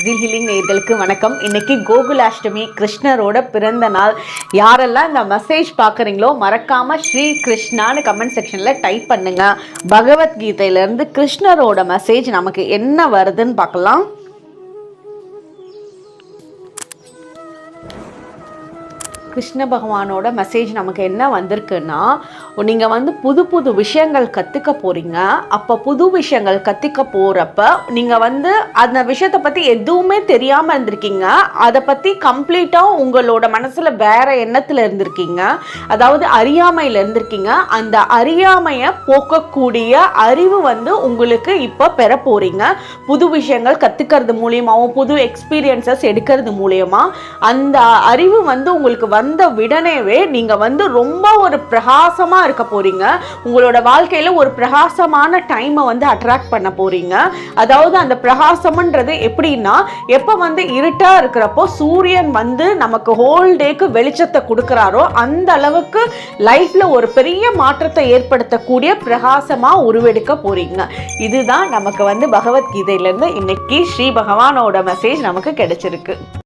Healing நேயர்களுக்கு வணக்கம். இன்னைக்கு கோகுலாஷ்டமி, கிருஷ்ணரோட பிறந்த நாள். யாரெல்லாம் இந்த மெசேஜ் பார்க்குறீங்களோ மறக்காம ஸ்ரீ கிருஷ்ணான்னு கமெண்ட் செக்ஷன்ல டைப் பண்ணுங்க. பகவத்கீதையிலேருந்து கிருஷ்ணரோட மெசேஜ் நமக்கு என்ன வருதுன்னு பார்க்கலாம். கிருஷ்ண பகவானோட மெசேஜ் நமக்கு என்ன வந்திருக்குன்னா, நீங்கள் புது புது விஷயங்கள் கற்றுக்க போகிறீங்க. அப்போ புது விஷயங்கள் கற்றுக்க போகிறப்ப நீங்கள் அந்த விஷயத்தை பற்றி எதுவுமே தெரியாமல் இருந்திருக்கீங்க. அதை பற்றி கம்ப்ளீட்டாக உங்களோட மனசில் வேறு எண்ணத்தில் இருந்திருக்கீங்க. அதாவது அறியாமையில் இருந்திருக்கீங்க. அந்த அறியாமையை போக்கக்கூடிய அறிவு உங்களுக்கு இப்போ பெற போகிறீங்க. புது விஷயங்கள் கற்றுக்கிறது மூலியமாகவும் புது எக்ஸ்பீரியன்சஸ் எடுக்கிறது மூலயமா அந்த அறிவு உங்களுக்கு வந்த விடனேவே நீங்க ரொம்ப ஒரு பிரகாசமா இருக்க போறீங்க. உங்களோட வாழ்க்கையில ஒரு பிரகாசமான டைமை அட்ராக்ட் பண்ண போறீங்க. அதாவது அந்த பிரகாசம்ன்றது எப்படின்னா, எப்ப இருட்டா இருக்கிறப்போ சூரியன் நமக்கு ஹோல் டேக்கு வெளிச்சத்தை கொடுக்கிறாரோ அந்த அளவுக்கு லைஃப்ல ஒரு பெரிய மாற்றத்தை ஏற்படுத்தக்கூடிய பிரகாசமா உருவெடுக்க போறீங்க. இதுதான் நமக்கு பகவத்கீதையிலிருந்து இன்னைக்கு ஸ்ரீ பகவானோட மெசேஜ் நமக்கு கிடைச்சிருக்கு.